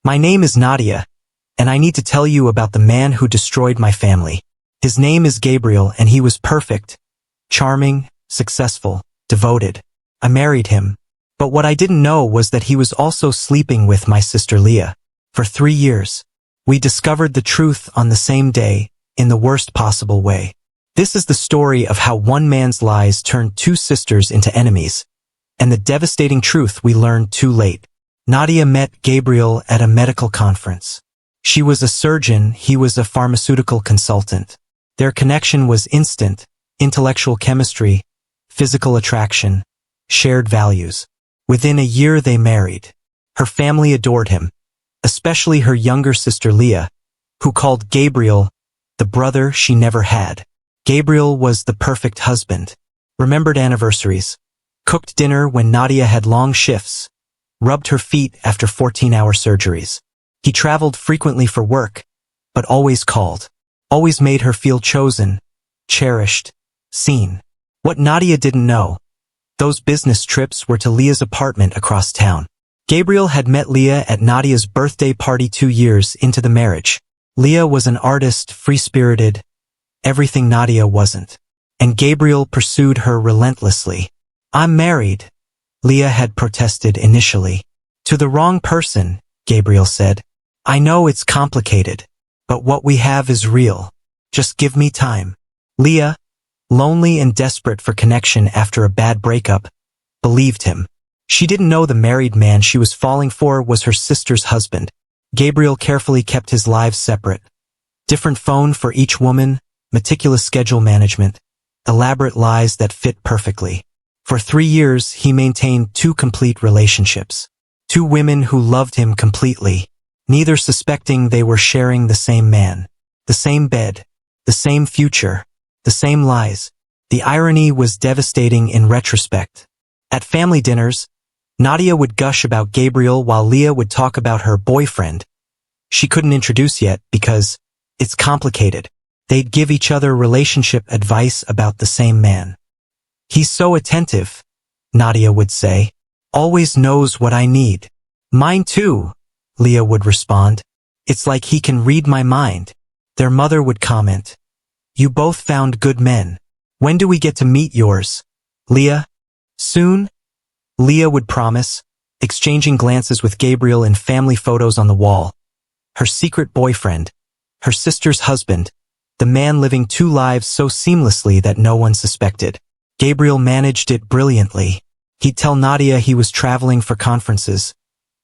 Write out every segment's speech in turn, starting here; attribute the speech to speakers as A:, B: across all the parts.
A: My name is Nadia, and I need to tell you about the man who destroyed my family. His name is Gabriel, and he was perfect, charming, successful, devoted. I married him. But what I didn't know was that he was also sleeping with my sister Leah. For 3 years. We discovered the truth on the same day, in the worst possible way. This is the story of how one man's lies turned 2 sisters into enemies, and the devastating truth we learned too late. Nadia met Gabriel at a medical conference. She was a surgeon, he was a pharmaceutical consultant. Their connection was instant, intellectual chemistry, physical attraction, shared values. Within a year they married. Her family adored him, especially her younger sister Leah, who called Gabriel the brother she never had. Gabriel was the perfect husband. Remembered anniversaries, cooked dinner when Nadia had long shifts, rubbed her feet after 14-hour surgeries. He traveled frequently for work, but always called, always made her feel chosen, cherished, seen. What Nadia didn't know, those business trips were to Leah's apartment across town. Gabriel had met Leah at Nadia's birthday party 2 years into the marriage. Leah was an artist, free-spirited, everything Nadia wasn't. And Gabriel pursued her relentlessly. I'm married, Leah had protested initially. To the wrong person, Gabriel said. I know it's complicated, but what we have is real. Just give me time. Leah, lonely and desperate for connection after a bad breakup, believed him. She didn't know the married man she was falling for was her sister's husband. Gabriel carefully kept his lives separate. Different phone for each woman, meticulous schedule management, elaborate lies that fit perfectly. For 3 years, he maintained 2 complete relationships. 2 women who loved him completely, neither suspecting they were sharing the same man, the same bed, the same future, the same lies. The irony was devastating in retrospect. At family dinners, Nadia would gush about Gabriel while Leah would talk about her boyfriend. She couldn't introduce yet because it's complicated. They'd give each other relationship advice about the same man. He's so attentive, Nadia would say. Always knows what I need. Mine too, Leah would respond. It's like he can read my mind. Their mother would comment. You both found good men. When do we get to meet yours, Leah? Soon? Leah would promise, exchanging glances with Gabriel in family photos on the wall. Her secret boyfriend, her sister's husband, the man living 2 lives so seamlessly that no one suspected. Gabriel managed it brilliantly. He'd tell Nadia he was traveling for conferences,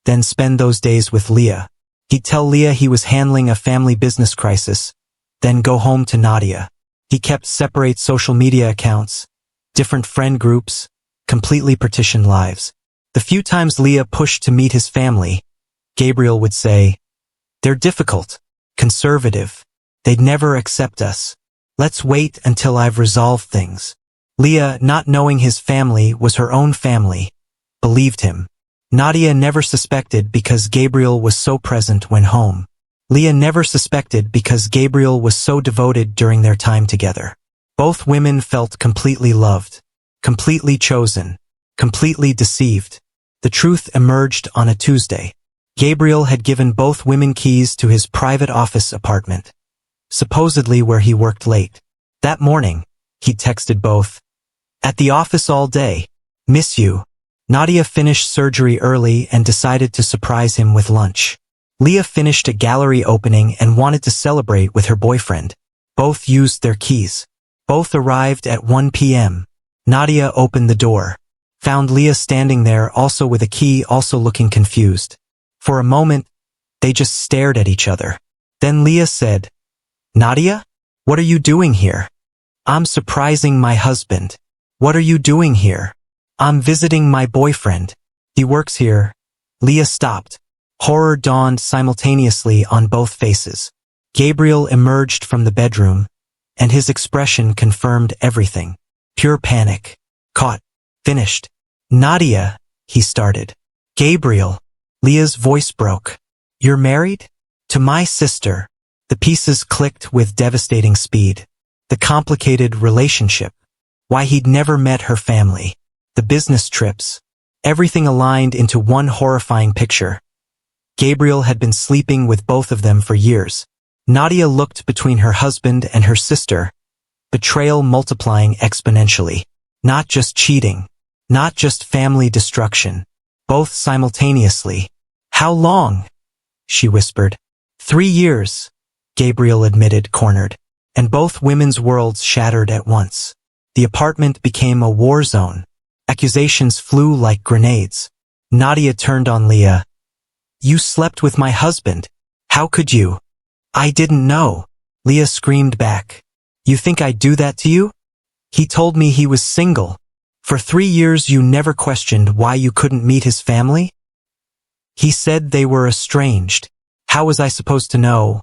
A: then spend those days with Leah. He'd tell Leah he was handling a family business crisis, then go home to Nadia. He kept separate social media accounts, different friend groups, completely partitioned lives. The few times Leah pushed to meet his family, Gabriel would say, they're difficult, conservative. They'd never accept us. Let's wait until I've resolved things. Leah, not knowing his family was her own family, believed him. Nadia never suspected because Gabriel was so present when home. Leah never suspected because Gabriel was so devoted during their time together. Both women felt completely loved, completely chosen, completely deceived. The truth emerged on a Tuesday. Gabriel had given both women keys to his private office apartment, supposedly where he worked late. That morning, he texted both. At the office all day. Miss you. Nadia finished surgery early and decided to surprise him with lunch. Leah finished a gallery opening and wanted to celebrate with her boyfriend. Both used their keys. Both arrived at 1 p.m. Nadia opened the door, found Leah standing there also with a key, also looking confused. For a moment, they just stared at each other. Then Leah said, Nadia? What are you doing here? I'm surprising my husband. What are you doing here? I'm visiting my boyfriend. He works here. Leah stopped. Horror dawned simultaneously on both faces. Gabriel emerged from the bedroom, and his expression confirmed everything. Pure panic. Caught. Finished. Nadia, he started. Gabriel. Leah's voice broke. You're married? To my sister. The pieces clicked with devastating speed. The complicated relationship. Why he'd never met her family. The business trips. Everything aligned into one horrifying picture. Gabriel had been sleeping with both of them for years. Nadia looked between her husband and her sister, betrayal multiplying exponentially. Not just cheating, not just family destruction, both simultaneously. "How long?" she whispered. 3 years, Gabriel admitted, cornered. And both women's worlds shattered at once. The apartment became a war zone. Accusations flew like grenades. Nadia turned on Leah. "You slept with my husband. How could you?" "I didn't know," Leah screamed back. "You think I'd do that to you? He told me he was single. For 3 years you never questioned why you couldn't meet his family?" "He said they were estranged. How was I supposed to know?"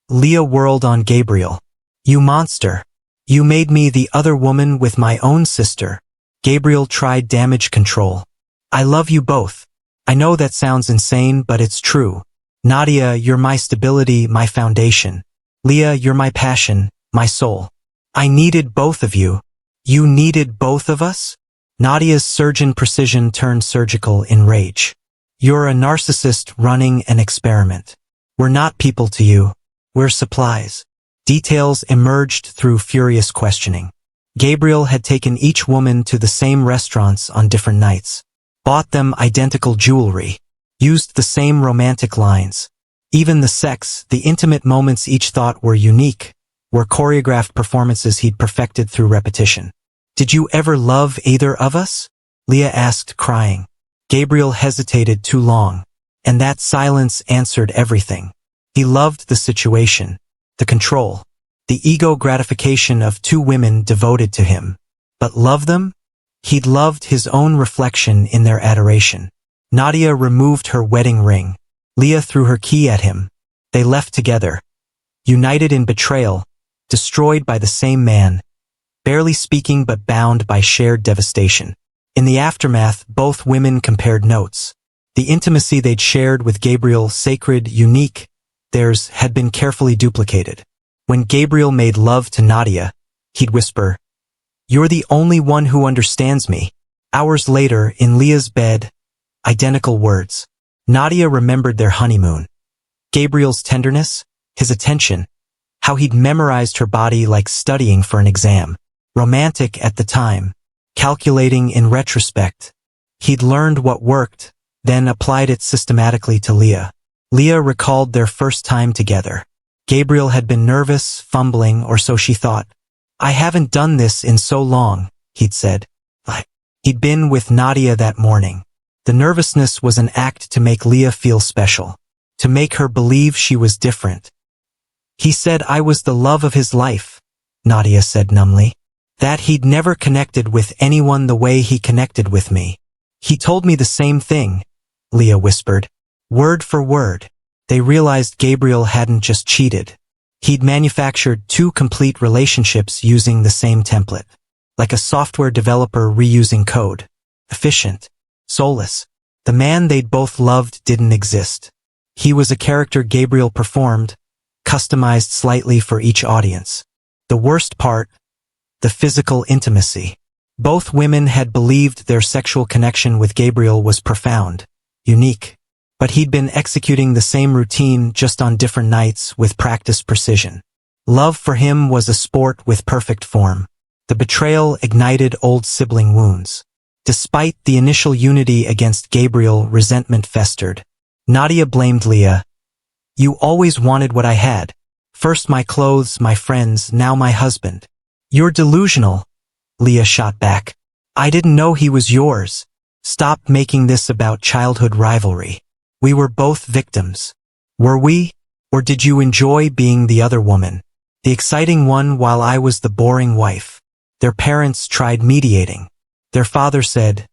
A: Leah whirled on Gabriel. "You monster. You made me the other woman with my own sister." Gabriel tried damage control. "I love you both. I know that sounds insane, but it's true. Nadia, you're my stability, my foundation. Leah, you're my passion, my soul. I needed both of you. You needed both of us?" Nadia's surgeon precision turned surgical in rage. "You're a narcissist running an experiment. We're not people to you. We're supplies." Details emerged through furious questioning. Gabriel had taken each woman to the same restaurants on different nights, bought them identical jewelry, used the same romantic lines. Even the sex, the intimate moments each thought were unique, were choreographed performances he'd perfected through repetition. "Did you ever love either of us?" Leah asked, crying. Gabriel hesitated too long, and that silence answered everything. He loved the situation, the control, the ego gratification of 2 women devoted to him. But love them? He'd loved his own reflection in their adoration. Nadia removed her wedding ring. Leah threw her key at him. They left together, united in betrayal, destroyed by the same man, barely speaking but bound by shared devastation. In the aftermath, both women compared notes. The intimacy they'd shared with Gabriel, sacred, unique, theirs had been carefully duplicated. When Gabriel made love to Nadia, he'd whisper, "You're the only one who understands me." Hours later, in Leah's bed, identical words. Nadia remembered their honeymoon. Gabriel's tenderness, his attention, how he'd memorized her body like studying for an exam. Romantic at the time, calculating in retrospect. He'd learned what worked, then applied it systematically to Leah. Leah recalled their first time together. Gabriel had been nervous, fumbling, or so she thought. "I haven't done this in so long," he'd said. He'd been with Nadia that morning. The nervousness was an act to make Leah feel special, to make her believe she was different. "He said I was the love of his life," Nadia said numbly. "That he'd never connected with anyone the way he connected with me." "He told me the same thing," Leah whispered. Word for word. They realized Gabriel hadn't just cheated. He'd manufactured 2 complete relationships using the same template. Like a software developer reusing code. Efficient. Soulless. The man they'd both loved didn't exist. He was a character Gabriel performed, customized slightly for each audience. The worst part, the physical intimacy. Both women had believed their sexual connection with Gabriel was profound, unique. But he'd been executing the same routine just on different nights with practiced precision. Love for him was a sport with perfect form. The betrayal ignited old sibling wounds. Despite the initial unity against Gabriel, resentment festered. Nadia blamed Leah. "You always wanted what I had. First my clothes, my friends, now my husband." "You're delusional," Leah shot back. "I didn't know he was yours. Stop making this about childhood rivalry. We were both victims. Were we? Or did you enjoy being the other woman? The exciting one while I was the boring wife?" Their parents tried mediating. Their father said,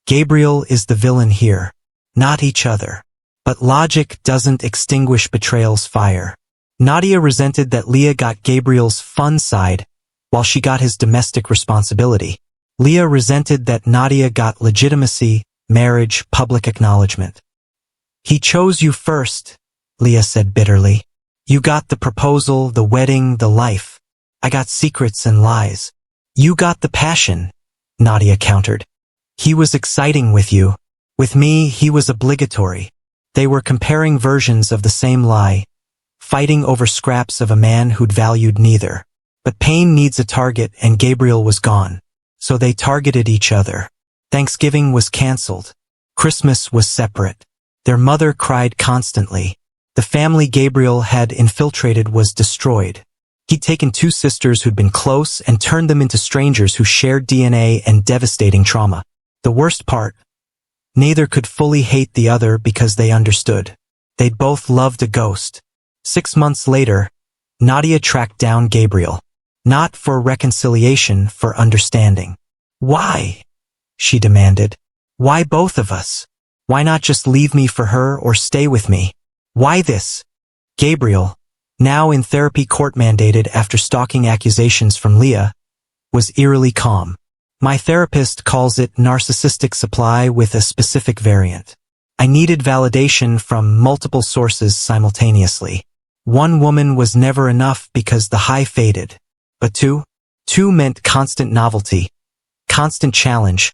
A: "Gabriel is the villain here, not each other." But logic doesn't extinguish betrayal's fire. Nadia resented that Leah got Gabriel's fun side, while she got his domestic responsibility. Leah resented that Nadia got legitimacy, marriage, public acknowledgement. "He chose you first," Leah said bitterly. "You got the proposal, the wedding, the life. I got secrets and lies." "You got the passion," Nadia countered. "He was exciting with you. With me, he was obligatory. They were comparing versions of the same lie, fighting over scraps of a man who'd valued neither. But pain needs a target, and Gabriel was gone. So they targeted each other. Thanksgiving was cancelled. Christmas was separate. Their mother cried constantly. The family Gabriel had infiltrated was destroyed. He'd taken two sisters who'd been close and turned them into strangers who shared DNA and devastating trauma. The worst part, neither could fully hate the other because they understood. They'd both loved a ghost. 6 months later, Nadia tracked down Gabriel. Not for reconciliation, for understanding. Why? She demanded. Why both of us? Why not just leave me for her or stay with me? Why this? Gabriel, now in therapy court-mandated after stalking accusations from Leah, was eerily calm. My therapist calls it narcissistic supply with a specific variant. I needed validation from multiple sources simultaneously. One woman was never enough because the high faded. But two meant constant novelty, constant challenge,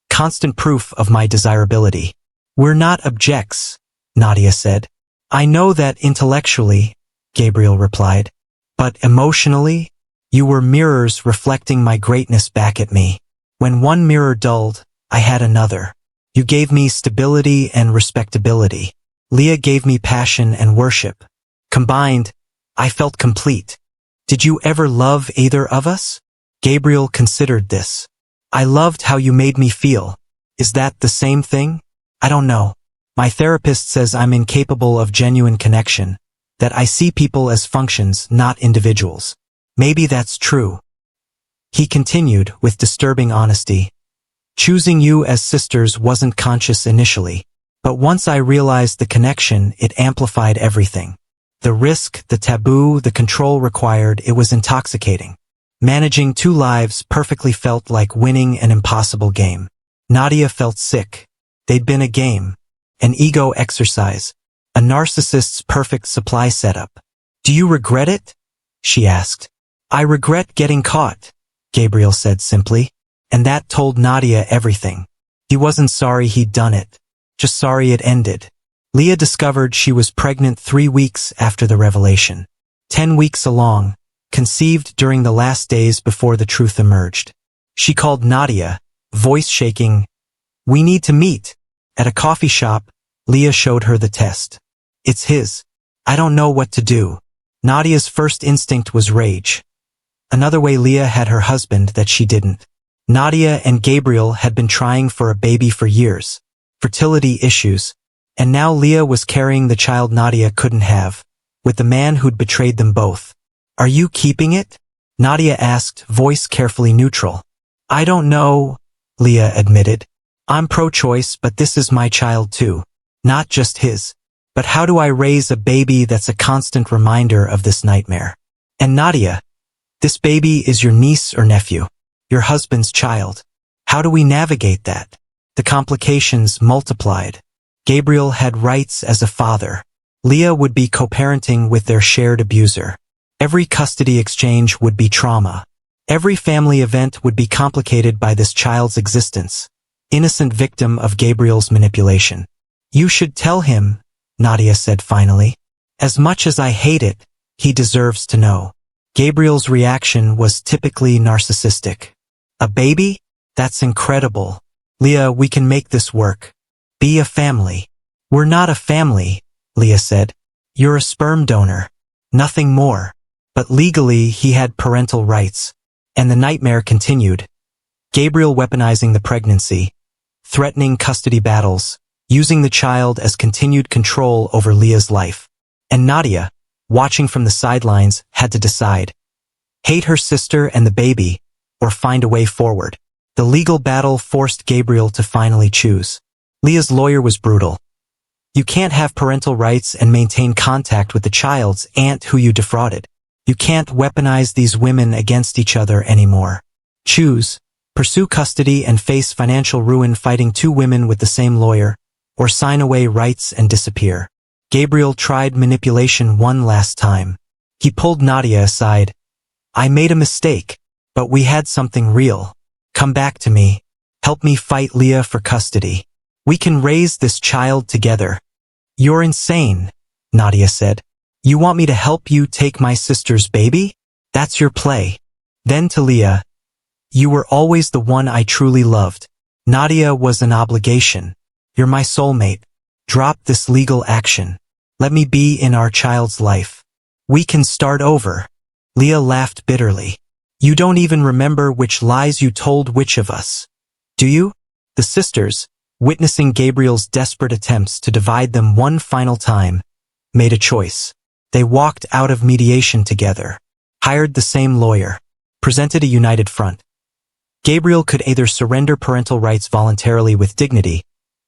A: constant proof of my desirability. We're not objects, Nadia said. I know that intellectually, Gabriel replied. But emotionally, you were mirrors reflecting my greatness back at me. When one mirror dulled, I had another. You gave me stability and respectability. Leah gave me passion and worship. Combined, I felt complete. Did you ever love either of us? Gabriel considered this. I loved how you made me feel. Is that the same thing? I don't know. My therapist says I'm incapable of genuine connection, that I see people as functions, not individuals. Maybe that's true. He continued with disturbing honesty. Choosing you as sisters wasn't conscious initially, but once I realized the connection, it amplified everything. The risk, the taboo, the control required, it was intoxicating. Managing two lives perfectly felt like winning an impossible game. Nadia felt sick. They'd been a game, an ego exercise, a narcissist's perfect supply setup. Do you regret it? She asked. I regret getting caught, Gabriel said simply, and that told Nadia everything. He wasn't sorry he'd done it, just sorry it ended. Leah discovered she was pregnant 3 weeks after the revelation. 10 weeks along, conceived during the last days before the truth emerged. She called Nadia, voice shaking. We need to meet. At a coffee shop, Leah showed her the test. It's his. I don't know what to do. Nadia's first instinct was rage. Another way Leah had her husband that she didn't. Nadia and Gabriel had been trying for a baby for years. Fertility issues. And now Leah was carrying the child Nadia couldn't have, with the man who'd betrayed them both. Are you keeping it? Nadia asked, voice carefully neutral. I don't know, Leah admitted. I'm pro-choice, but this is my child too. Not just his. But how do I raise a baby that's a constant reminder of this nightmare? And Nadia, this baby is your niece or nephew, your husband's child. How do we navigate that? The complications multiplied. Gabriel had rights as a father. Leah would be co-parenting with their shared abuser. Every custody exchange would be trauma. Every family event would be complicated by this child's existence. Innocent victim of Gabriel's manipulation. You should tell him, Nadia said finally. As much as I hate it, he deserves to know. Gabriel's reaction was typically narcissistic. A baby? That's incredible. Leah, we can make this work. Be a family. We're not a family, Leah said. You're a sperm donor. Nothing more. But legally, he had parental rights. And the nightmare continued. Gabriel weaponizing the pregnancy, threatening custody battles, using the child as continued control over Leah's life. And Nadia, watching from the sidelines, had to decide. Hate her sister and the baby, or find a way forward. The legal battle forced Gabriel to finally choose. Leah's lawyer was brutal. You can't have parental rights and maintain contact with the child's aunt who you defrauded. You can't weaponize these women against each other anymore. Choose, pursue custody and face financial ruin fighting two women with the same lawyer, or sign away rights and disappear. Gabriel tried manipulation one last time. He pulled Nadia aside. I made a mistake, but we had something real. Come back to me. Help me fight Leah for custody. We can raise this child together. You're insane, Nadia said. You want me to help you take my sister's baby? That's your play. Then to Leah, you were always the one I truly loved. Nadia was an obligation. You're my soulmate. Drop this legal action. Let me be in our child's life. We can start over. Leah laughed bitterly. You don't even remember which lies you told which of us. Do you? The sisters, witnessing Gabriel's desperate attempts to divide them one final time, made a choice. They walked out of mediation together, hired the same lawyer, presented a united front. Gabriel could either surrender parental rights voluntarily with dignity,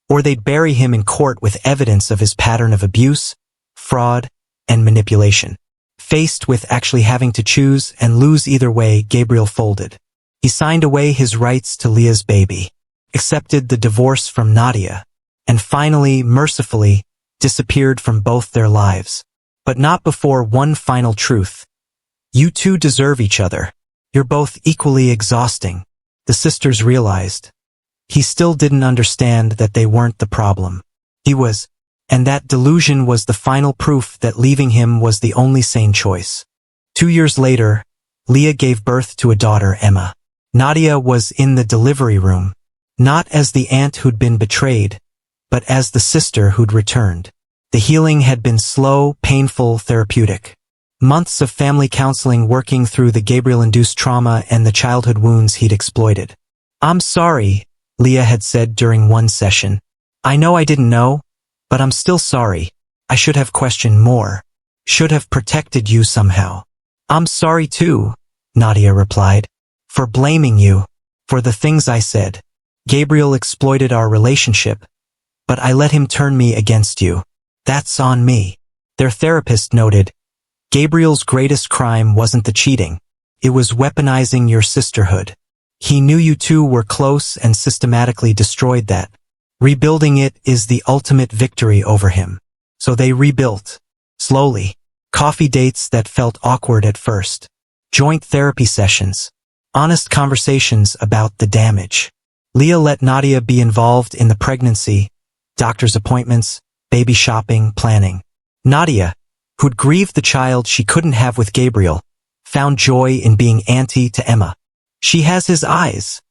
A: or they'd bury him in court with evidence of his pattern of abuse, fraud, and manipulation. Faced with actually having to choose and lose either way, Gabriel folded. He signed away his rights to Leah's baby, accepted the divorce from Nadia, and finally, mercifully, disappeared from both their lives. But not before one final truth. You two deserve each other. You're both equally exhausting. The sisters realized. He still didn't understand that they weren't the problem. He was, and that delusion was the final proof that leaving him was the only sane choice. 2 years later, Leah gave birth to a daughter, Emma. Nadia was in the delivery room, not as the aunt who'd been betrayed, but as the sister who'd returned. The healing had been slow, painful, therapeutic. Months of family counseling working through the Gabriel-induced trauma and the childhood wounds he'd exploited. I'm sorry, Leah had said during one session. I know I didn't know, but I'm still sorry. I should have questioned more. Should have protected you somehow. I'm sorry too, Nadia replied. For blaming you. For the things I said. Gabriel exploited our relationship, but I let him turn me against you. That's on me. Their therapist noted, Gabriel's greatest crime wasn't the cheating. It was weaponizing your sisterhood. He knew you two were close and systematically destroyed that. Rebuilding it is the ultimate victory over him. So they rebuilt. Slowly. Coffee dates that felt awkward at first. Joint therapy sessions. Honest conversations about the damage. Leah let Nadia be involved in the pregnancy, doctor's appointments, baby shopping, planning. Nadia, who'd grieved the child she couldn't have with Gabriel, found joy in being auntie to Emma. She has his eyes,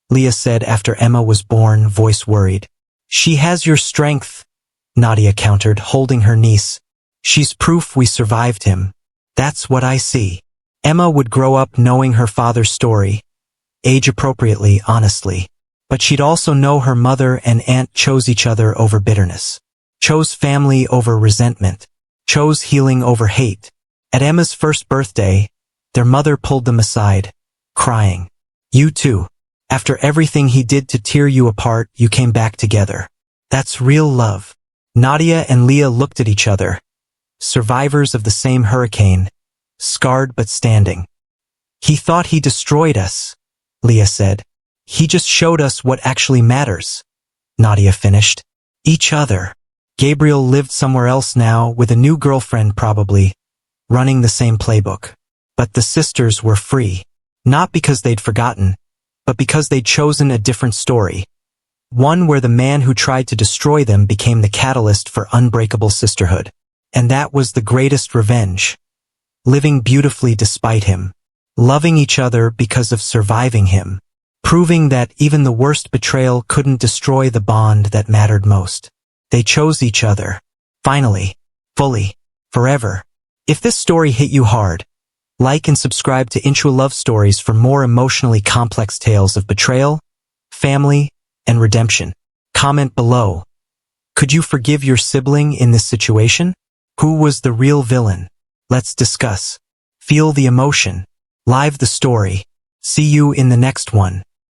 A: Leah said after Emma was born, voice worried. She has your strength, Nadia countered, holding her niece. She's proof we survived him. That's what I see. Emma would grow up knowing her father's story, age-appropriately, honestly. But she'd also know her mother and aunt chose each other over bitterness. Chose family over resentment. Chose healing over hate. At Emma's first birthday, their mother pulled them aside, crying. You too. After everything he did to tear you apart, you came back together. That's real love. Nadia and Leah looked at each other. Survivors of the same hurricane, scarred but standing. He thought he destroyed us, Leah said. He just showed us what actually matters, Nadia finished. Each other. Gabriel lived somewhere else now, with a new girlfriend probably, running the same playbook. But the sisters were free. Not because they'd forgotten, but because they'd chosen a different story. One where the man who tried to destroy them became the catalyst for unbreakable sisterhood. And that was the greatest revenge. Living beautifully despite him. Loving each other because of surviving him. Proving that even the worst betrayal couldn't destroy the bond that mattered most. They chose each other. Finally. Fully. Forever. If this story hit you hard, like and subscribe to Intro Love Stories for more emotionally complex tales of betrayal, family, and redemption. Comment below. Could you forgive your sibling in this situation? Who was the real villain? Let's discuss. Feel the emotion. Live the story. See you in the next one.